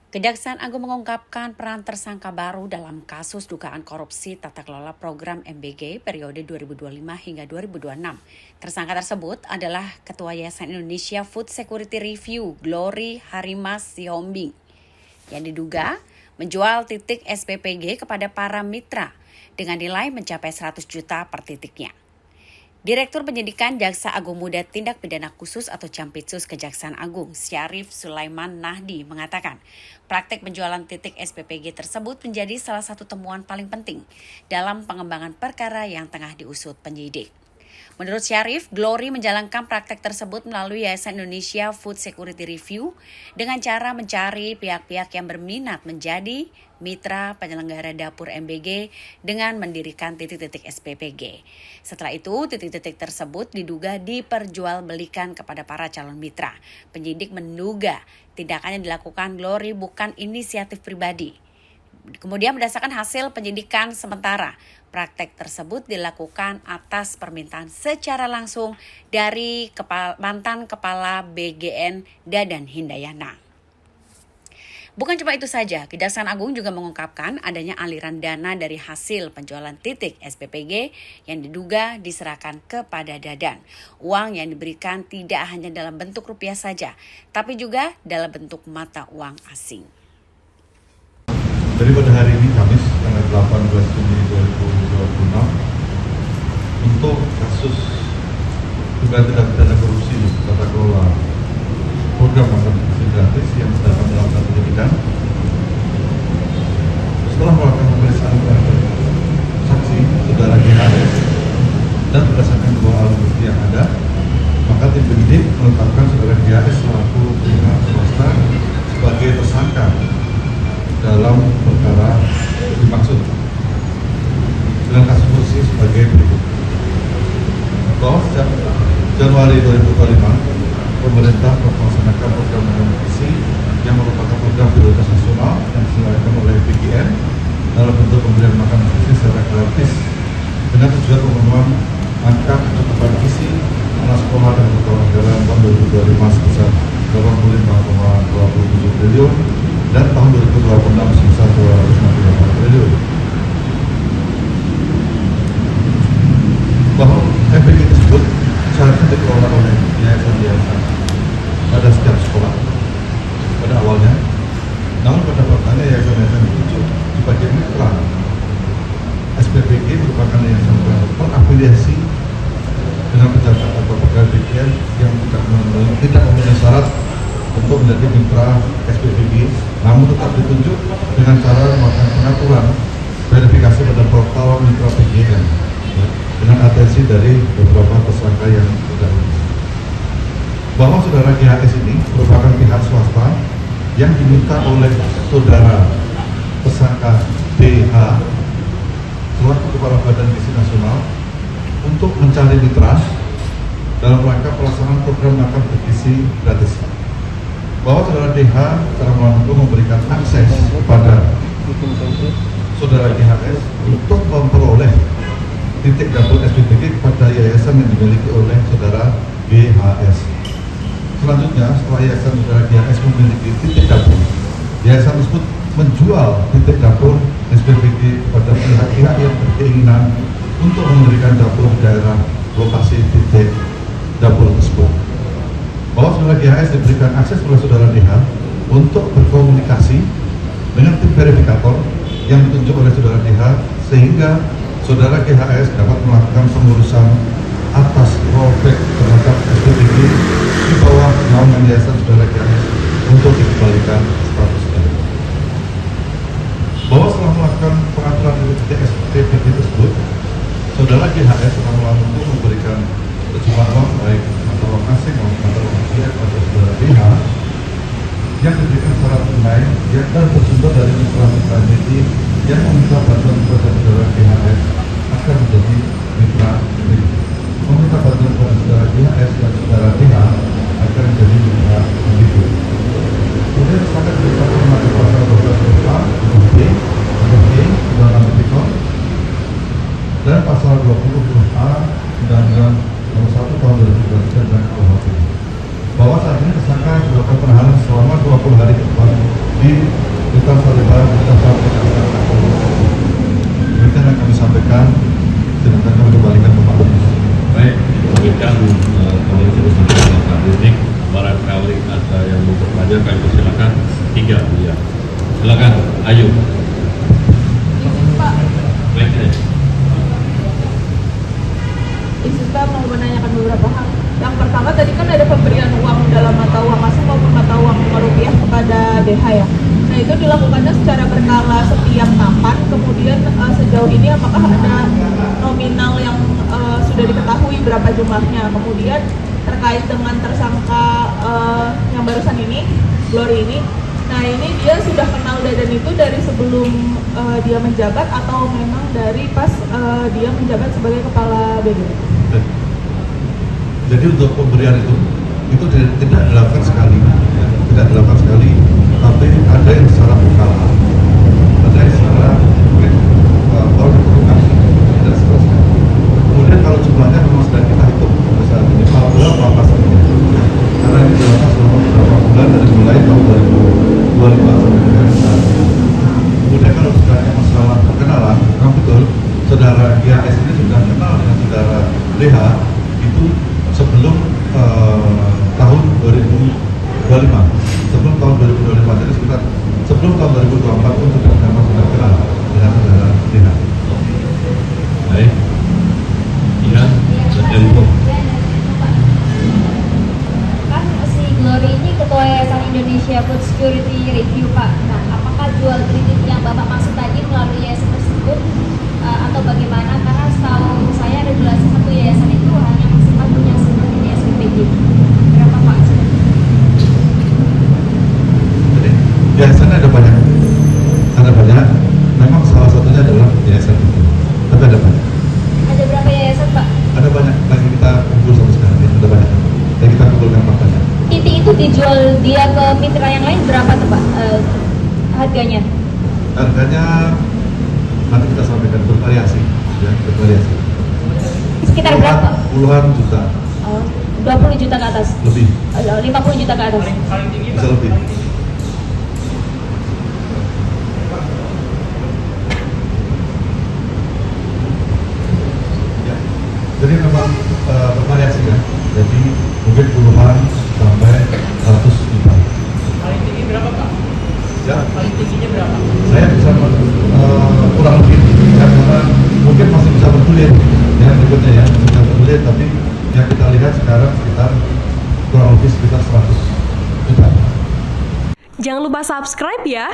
Kejaksaan Agung mengungkapkan peran tersangka baru dalam kasus dugaan korupsi tata kelola program MBG periode 2025 hingga 2026. Tersangka tersebut adalah Ketua Yayasan Indonesia Food Security Review, Glory Harimas Sihombing, yang diduga menjual titik SPPG kepada para mitra dengan nilai mencapai 100 juta per titiknya. Direktur Penyidikan Jaksa Agung Muda Tindak Pidana Khusus atau Jampitsus Kejaksaan Agung, Syarif Sulaiman Nahdi, mengatakan praktek penjualan titik SPPG tersebut menjadi salah satu temuan paling penting dalam pengembangan perkara yang tengah diusut penyidik. Menurut Syarif, Glory menjalankan praktek tersebut melalui Yayasan Indonesia Food Security Review dengan cara mencari pihak-pihak yang berminat menjadi mitra penyelenggara dapur MBG dengan mendirikan titik-titik SPPG. Setelah itu, titik-titik tersebut diduga diperjualbelikan kepada para calon mitra. Penyidik menduga tindakan yang dilakukan Glory bukan inisiatif pribadi. Kemudian berdasarkan hasil penyidikan sementara, praktek tersebut dilakukan atas permintaan secara langsung dari mantan Kepala BGN Dadan Hindayana. Bukan cuma itu saja, Kejaksaan Agung juga mengungkapkan adanya aliran dana dari hasil penjualan titik SPPG yang diduga diserahkan kepada Dadan. Uang yang diberikan tidak hanya dalam bentuk rupiah saja, tapi juga dalam bentuk mata uang asing. Jadi pada hari ini Kamis tanggal 18 Juni 2026 untuk kasus dugaan tindak pidana korupsi tata kelola program makan gratis yang sedang dalam satu penyidikan, setelah melakukan pemeriksaan terhadap saksi saudara GHS dan berdasarkan dua alat bukti yang ada, maka tim penyidik menetapkan saudara GHS selaku pihak swasta sebagai tersangka dalam perkara dimaksud dengan kasus korupsi sebagai berikut. Bahwa sejak Januari 2025 pemerintah melaksanakan program nutrisi yang merupakan program prioritas nasional yang diselenggarakan oleh BGN dalam bentuk pemberian makan nutrisi secara gratis dengan tujuan pemenuhan angka kecukupan gizi anak sekolah dan kepala negara tahun 2025 sebesar 85,27 triliun dan tahun 2026 sebesar 268 triliun. Bahwa MBG tersebut seharusnya dikelola oleh yayasan-yayasan pada setiap sekolah pada awalnya, namun pada faktanya yayasan-yayasan itu sebagai mitra SPPG merupakan yayasan terafiliasi dengan pejabat atau pegawai BGN yang tidak memenuhi syarat untuk menjadi mitra SPPG, namun tetap ditunjuk dengan cara melakukan pengaturan verifikasi pada portal mitra BGN dengan atensi dari beberapa tersangka yang terdahulu. Bahwa saudara GHS ini merupakan pihak swasta yang diminta oleh saudara tersangka BH selaku Kepala Badan Gizi Nasional untuk mencari mitra dalam rangka pelaksanaan program makan bergizi gratis. Bahwa saudara DH secara langsung memberikan akses kepada saudara GHS untuk memperoleh titik dapur SPPG kepada yayasan yang dimiliki oleh saudara GHS. Selanjutnya, setelah yayasan saudara GHS memiliki titik dapur, yayasan tersebut menjual titik dapur SPPG kepada pihak-pihak yang berkeinginan untuk memberikan dapur di daerah lokasi titik dapur tersebut. Bahwa saudara GHS diberikan akses oleh saudara DH untuk berkomunikasi dengan tim verifikator yang ditunjuk oleh saudara DH sehingga saudara GHS dapat melakukan pengurusan atas rollback terhadap SPPG di bawah naungan yayasan saudara GHS untuk dikembalikan statusnya. Bahwa setelah melakukan pengaturan titik SPPG tersebut, saudara GHS telah untuk memberikan sejumlah uang baik mata uang asing maupun mata uang rupiah kepada saudara DH yang diberikan secara tunai dan bersumber dari mitra-mitra ini yang meminta bantuan kepada saudara GHS agar menjadi mitra ini. Meminta bantuan kepada saudara GHS dan saudara DH agar menjadi mitra individu. Kemudian sangat ditetapkan mengatur pasal 12 A, huruf B, Undang-Undang Tipikor dan pasal 20 A Undang-Undang Nomor 1 Tahun 2023 tentang KUHP. Bahwa saat ini tersangka dilakukan penahanan selama 20 hari ke depan di 3 ya. Silakan, Ayu. Izin Pak, Baik, izin Pak mau menanyakan beberapa hal. Yang pertama tadi kan ada pemberian uang dalam mata uang asing maupun mata uang rupiah kepada DH ya. Nah itu dilakukannya secara berkala setiap kapan, kemudian sejauh ini apakah ada nominal yang sudah diketahui berapa jumlahnya. Kemudian terkait dengan tersangka yang barusan ini, Glory ini, nah ini dia sudah kenal Dadan itu dari sebelum dia menjabat atau memang dari pas dia menjabat sebagai kepala BD? Jadi untuk pemberian itu tidak dilakukan sekali, ya. Tidak dilakukan sekali, tapi ada yang secara berkala, ada yang secara mungkin baru diperlukan, tidak secara sekali. Kemudian kalau jumlahnya memang sudah kita hitung saat ini berapa pasalnya, ya. Karena ini dilakukan selama beberapa bulan dari mulai tahun 2025 sampai dengan saat ini. Kemudian kalau sebenarnya masalah perkenalan, memang betul saudara GAS ini sudah kenal dengan saudara DH itu sebelum tahun 2025, sebelum tahun 2025, jadi sekitar sebelum tahun 2024 pun sudah kenal dengan saudara DH. baik. Iya, dari Bu. Kan si Glory ini ketua Yayasan Indonesia Food Security Review Pak. Nah, apakah jual kredit yang Bapak maksud tadi melalui yayasan tersebut atau bagaimana? Karena setahu saya regulasi satu yayasan itu hanya maksimal punya seperti yayasan PG. Berapa Pak? Jadi yayasannya ada banyak, memang salah satunya adalah yayasan itu, tapi ada banyak. Ada berapa yayasan Pak? Ada banyak lagi kita kumpul sampai sekarang, ya. Ada banyak yang kita kumpulkan faktanya. Inti itu dijual dia ke mitra yang lain berapa tuh Pak harganya? Harganya nanti kita sampaikan bervariasi, ya, bervariasi. Sekitar berapa? Puluhan juta, Oh, 20 juta ke atas? lebih, 50 juta ke atas? bisa lebih. Ya. Jadi memang bervariasi ya. Jadi mungkin puluhan sampai 100 juta. Paling tinggi berapa Pak? Ya. Paling tingginya berapa? Saya bisa kurang lebih ya, karena mungkin masih bisa bergulir ya berikutnya ya bisa bergulir, tapi yang kita lihat sekarang sekitar kurang lebih sekitar 100 juta. Jangan lupa subscribe ya.